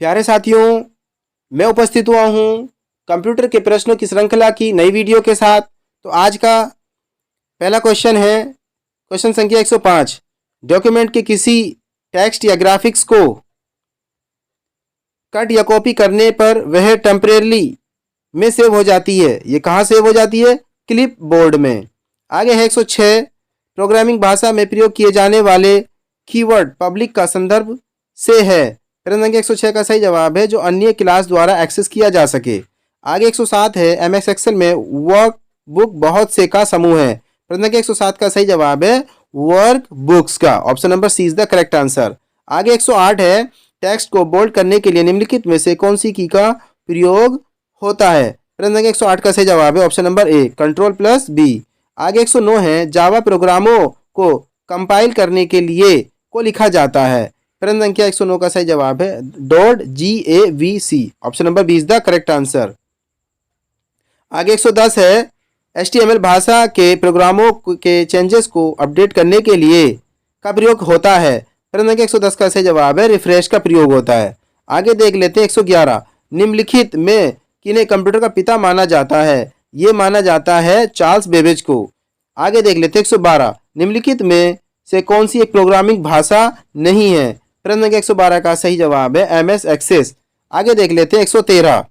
प्यारे साथियों, मैं उपस्थित हुआ हूँ कंप्यूटर के प्रश्नों की श्रृंखला की नई वीडियो के साथ। तो आज का पहला क्वेश्चन है क्वेश्चन संख्या 105। डॉक्यूमेंट के किसी टेक्स्ट या ग्राफिक्स को कट या कॉपी करने पर वह टेम्परेरी में सेव हो जाती है। ये कहाँ सेव हो जाती है? क्लिप बोर्ड में। आगे है 106। प्रोग्रामिंग भाषा में प्रयोग किए जाने वाले कीवर्ड पब्लिक का संदर्भ से है। प्रश्न संख्या 106 का सही जवाब है जो अन्य क्लास द्वारा एक्सेस किया जा सके। आगे 107 है एमएस एक्सेल में वर्क बुक बहुत से का समूह है। प्रश्न संख्या 107 का सही जवाब है वर्क बुक्स का। Option number C is the correct answer. आगे 108 है टेक्स्ट को बोल्ड करने के लिए निम्नलिखित में से कौन सी की का प्रयोग होता है। प्रश्न संख्या 108 का सही जवाब है ऑप्शन नंबर ए Ctrl+B। आगे 109 है जावा प्रोग्रामों को कंपाइल करने के लिए को लिखा जाता है। प्रश्न संख्या 109 का सही जवाब है .gavc। Option number B is the correct answer. आगे 110 है HTML भाषा के प्रोग्रामों के चेंजेस को अपडेट करने के लिए का प्रयोग होता है। प्रश्न संख्या 110 का सही जवाब है रिफ्रेश का प्रयोग होता है। आगे देख लेते हैं 111। निम्नलिखित में किन्हें कंप्यूटर का पिता माना जाता है? ये माना जाता है चार्ल्स बेबेज को। आगे देख लेते हैं 112। निम्नलिखित में से कौन सी एक प्रोग्रामिंग भाषा नहीं है? प्रश्न संख्या 112 का सही जवाब है MS एक्सेस। आगे देख लेते हैं 113।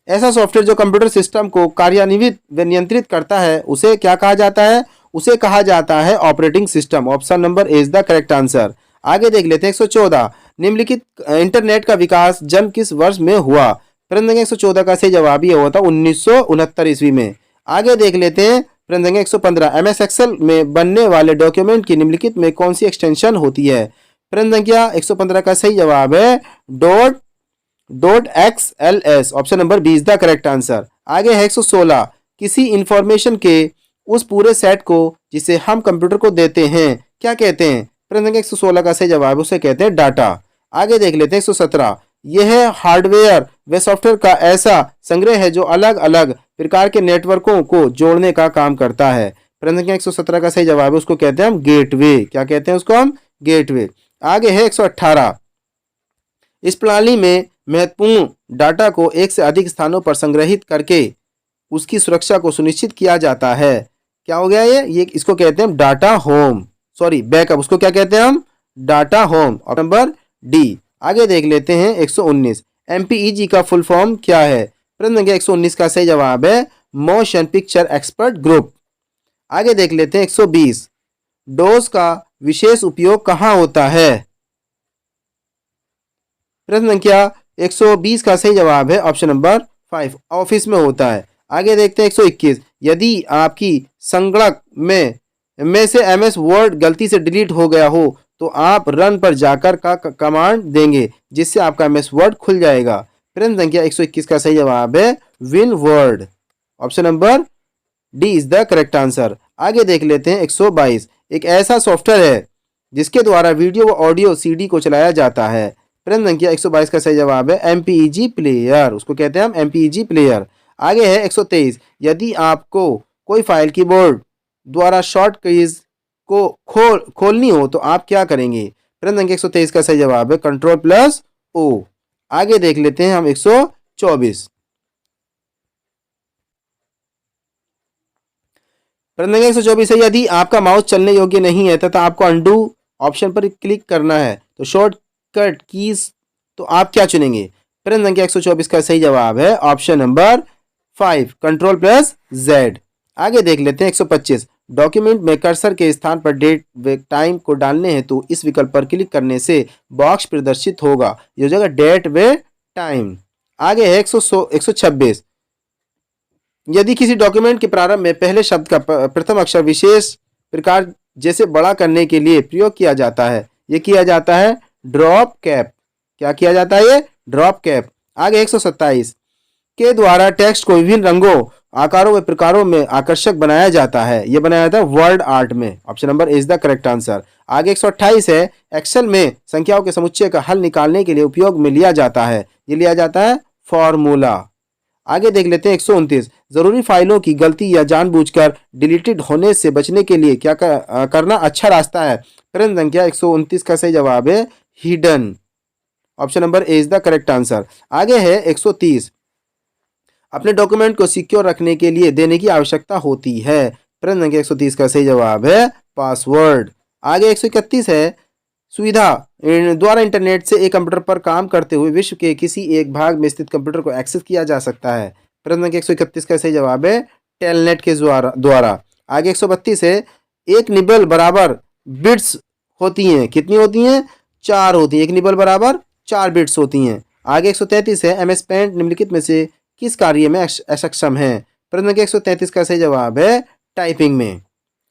ऐसा सॉफ्टवेयर जो कंप्यूटर सिस्टम को कार्यान्वित व नियंत्रित करता है उसे क्या कहा जाता है? उसे कहा जाता है operating system. Option number A is the correct answer. आगे देख लेते हैं 114। निम्नलिखित इंटरनेट का विकास जन्म किस वर्ष में हुआ? प्रश्न संख्या 114 का सही जवाब ये हुआ था 1969 ईस्वी में। आगे देख लेते हैं प्रश्न संख्या 115। MS एक्सेल में बनने वाले डॉक्यूमेंट की निम्नलिखित में कौन सी एक्सटेंशन होती है? प्रश्न संख्या 115 का सही जवाब है .xls। Option number B is the correct answer. आगे है 116। किसी इंफॉर्मेशन के उस पूरे सेट को जिसे हम कंप्यूटर को देते हैं क्या कहते हैं? प्रश्न संख्या 116 का सही जवाब उसे कहते हैं डाटा। आगे देख लेते हैं 117। यह हार्डवेयर व सॉफ्टवेयर का ऐसा संग्रह है जो अलग अलग प्रकार के नेटवर्कों को जोड़ने का काम करता है। प्रश्न संख्या 117 का सही जवाब है उसको कहते हैं हम गेटवे। क्या कहते हैं उसको? हम गेटवे। आगे है 118। इस प्रणाली में महत्वपूर्ण डाटा को एक से अधिक स्थानों पर संग्रहित करके उसकी सुरक्षा को सुनिश्चित किया जाता है। क्या हो गया ये इसको कहते हैं डाटा होम बैकअप। उसको क्या कहते हैं हम? Data home. Option number D. आगे देख लेते हैं 119। MPEG का फुल फॉर्म क्या है? प्रश्न संख्या 119 का सही जवाब है मोशन पिक्चर एक्सपर्ट ग्रुप। आगे देख लेते हैं 120। डोज का विशेष उपयोग कहाँ होता है? प्रश्न संख्या 120 का सही जवाब है ऑप्शन नंबर 5 ऑफिस में होता है। आगे देखते हैं 121। यदि आपकी संगणक में से MS वर्ड गलती से डिलीट हो गया हो तो आप रन पर जाकर का कमांड देंगे जिससे आपका MS वर्ड खुल जाएगा। प्रश्न संख्या 121 का सही जवाब है win word. Option number D is the correct answer. आगे देख लेते हैं 122। एक ऐसा सॉफ्टवेयर है जिसके द्वारा वीडियो व ऑडियो CD को चलाया जाता है। प्रश्न संख्या 122 का सही जवाब है MPEG प्लेयर। उसको कहते हैं हम MPEG प्लेयर। आगे है 123। यदि आपको कोई फाइल कीबोर्ड द्वारा शॉर्ट कीज को खोलनी हो तो आप क्या करेंगे? प्रश्न संख्या 123 का सही जवाब है Ctrl+O। आगे देख लेते हैं हम 124। प्रश्न संख्या 124 है यदि आपका माउस चलने योग्य नहीं है तथा आपको अंडू ऑप्शन पर क्लिक करना है तो शॉर्टकट कीज तो आप क्या चुनेंगे? प्रश्न संख्या 124 का सही जवाब है ऑप्शन नंबर 5 Ctrl+Z। आगे देख लेते हैं 125। डॉक्यूमेंट में कर्सर के स्थान पर डेट व टाइम को डालने हैं तो इस विकल्प पर क्लिक करने से बॉक्स प्रदर्शित होगा। ये हो जाएगा डेट व टाइम। आगे है 126। यदि किसी डॉक्यूमेंट के प्रारंभ में पहले शब्द का प्रथम अक्षर विशेष प्रकार जैसे बड़ा करने के लिए प्रयोग किया जाता है, ये किया जाता है ड्रॉप कैप। क्या किया जाता है? ये ड्रॉप कैप। आगे 127 के द्वारा टेक्स्ट को विभिन्न रंगों आकारों व प्रकारों में आकर्षक बनाया जाता है, यह बनाया जाता है वर्ड आर्ट में। Option number is the correct answer. आगे 128 है एक्सेल में संख्याओं के समुच्चय का हल निकालने के लिए उपयोग में लिया जाता है, ये लिया जाता है फॉर्मूला। आगे देख लेते हैं 129। जरूरी फाइलों की गलती या जानबूझकर डिलीटेड होने से बचने के लिए क्या करना अच्छा रास्ता है? प्रश्न संख्या 129 का सही जवाब है hidden. Option number A is the correct answer. आगे है 130, अपने डॉक्यूमेंट को सिक्योर रखने के लिए देने की आवश्यकता होती है। प्रश्न संख्या 130 का सही जवाब है पासवर्ड। आगे 131 है, सुविधा द्वारा इंटरनेट से एक कंप्यूटर पर काम करते हुए विश्व के किसी एक भाग में स्थित कंप्यूटर को एक्सेस किया जा सकता है। प्रश्न संख्या 131 का सही जवाब है टेलनेट के द्वारा। आगे 132 है, एक निबल बराबर बिट्स होती हैं, कितनी होती हैं? 4 होती हैं, एक निबल बराबर 4 बिट्स होती हैं। आगे 133 है, एमएस पेंट निम्नलिखित में से किस कार्य में अक्षम है? प्रश्न संख्या 133 का सही जवाब है टाइपिंग में।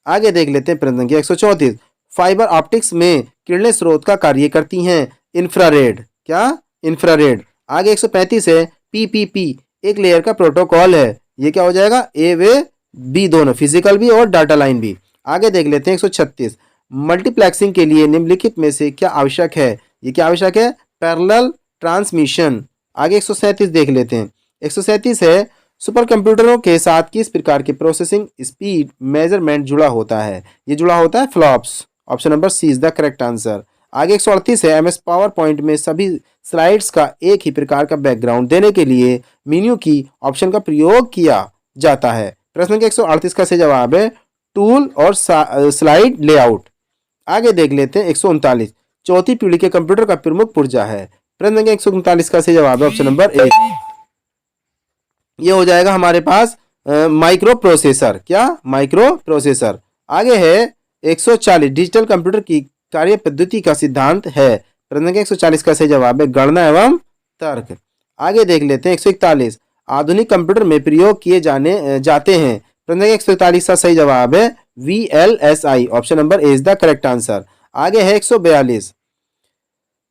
आगे देख लेते हैं प्रश्न संख्या 134, फाइबर ऑप्टिक्स में किरणें स्रोत का कार्य करती हैं इंफ्रारेड, क्या? इंफ्रारेड। आगे 135 है, पीपीपी एक लेयर का प्रोटोकॉल है, ये क्या हो जाएगा? ए वे बी दोनों, फिजिकल भी और डाटा लाइन भी। आगे देख लेते हैं 136, मल्टीप्लेक्सिंग के लिए निम्नलिखित में से क्या आवश्यक है? ये क्या आवश्यक है? Parallel transmission. आगे 137 देख लेते हैं। 137 है, सुपर कंप्यूटरों के साथ किस प्रकार के प्रोसेसिंग स्पीड मेजरमेंट जुड़ा होता है? ये जुड़ा होता है flops. Option number C is the correct answer. आगे 138 है, एमएस पावर पॉइंट में सभी स्लाइड्स का एक ही प्रकार का बैकग्राउंड देने के लिए मेन्यू की ऑप्शन का प्रयोग किया जाता है। प्रश्न के 138 का सही जवाब है टूल और स्लाइड लेआउट। आगे देख लेते हैं 139, चौथी पीढ़ी के कंप्यूटर का प्रमुख पुर्जा है। प्रश्न के 139 का सही जवाब है ऑप्शन नंबर ए, ये हो जाएगा हमारे पास माइक्रो प्रोसेसर, क्या? Micro processor. आगे है 140, डिजिटल कंप्यूटर की कार्य पद्धति का सिद्धांत है। प्रश्न के 140 का सही जवाब है गणना एवं तर्क। आगे देख लेते हैं 141, आधुनिक कंप्यूटर में प्रयोग किए जाते हैं। प्रश्न के 141 का सही जवाब है VLSI। Option number A is the correct answer. आगे है 142,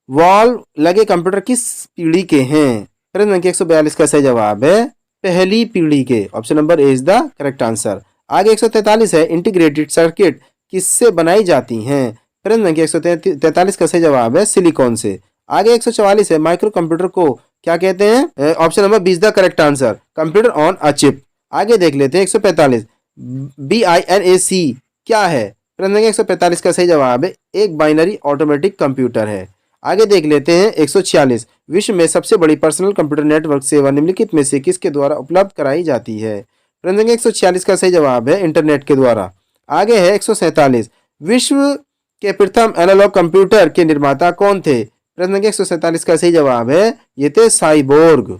वॉल्व लगे कंप्यूटर किस पीढ़ी के हैं? प्रश्न के 142 का सही जवाब है पहली पीढ़ी के। Option number A is the correct answer. आगे 143 है, इंटीग्रेटेड सर्किट किससे बनाई जाती हैं? प्रश्न संख्या 143 का सही जवाब है सिलिकॉन से। आगे 144 है, माइक्रो कंप्यूटर को क्या कहते हैं? Option number B is the correct answer, computer on a chip. आगे देख लेते हैं 145, BINAC क्या है? प्रश्न संख्या 145 का सही जवाब है एक बाइनरी ऑटोमेटिक कंप्यूटर है। आगे देख लेते हैं 146, विश्व में सबसे बड़ी पर्सनल कंप्यूटर नेटवर्क सेवा निम्नलिखित में से किसके द्वारा उपलब्ध कराई जाती है? प्रश्न संख्या 146 का सही जवाब है इंटरनेट के द्वारा। आगे है 147, विश्व के प्रथम एनालॉग कंप्यूटर के निर्माता कौन थे? प्रश्न संख्या 147 का सही जवाब है ये थे साइबोर्ग।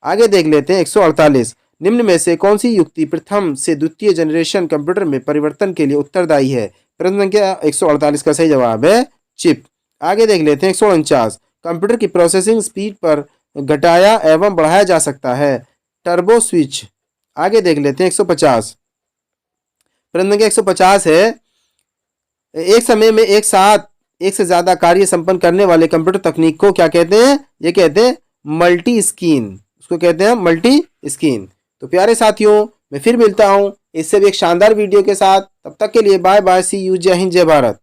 आगे देख लेते हैं 148, निम्न में से कौन सी युक्ति प्रथम से द्वितीय जनरेशन कंप्यूटर में परिवर्तन के लिए उत्तरदायी है? प्रश्न संख्या 148 का सही जवाब है चिप। आगे देख लेते हैं 149, कंप्यूटर की प्रोसेसिंग स्पीड पर घटाया एवं बढ़ाया जा सकता है, टर्बो स्विच। आगे देख लेते हैं 150, प्रश्न संख्या 150 है, एक समय में एक साथ एक से ज्यादा कार्य संपन्न करने वाले कंप्यूटर तकनीक को क्या कहते हैं? ये कहते हैं मल्टी स्क्रीन, उसको कहते हैं मल्टी स्क्रीन। तो प्यारे साथियों, मैं फिर मिलता हूं इससे भी एक शानदार वीडियो के साथ। तब तक के लिए बाय बाय, सी यू, जय हिंद, जय भारत।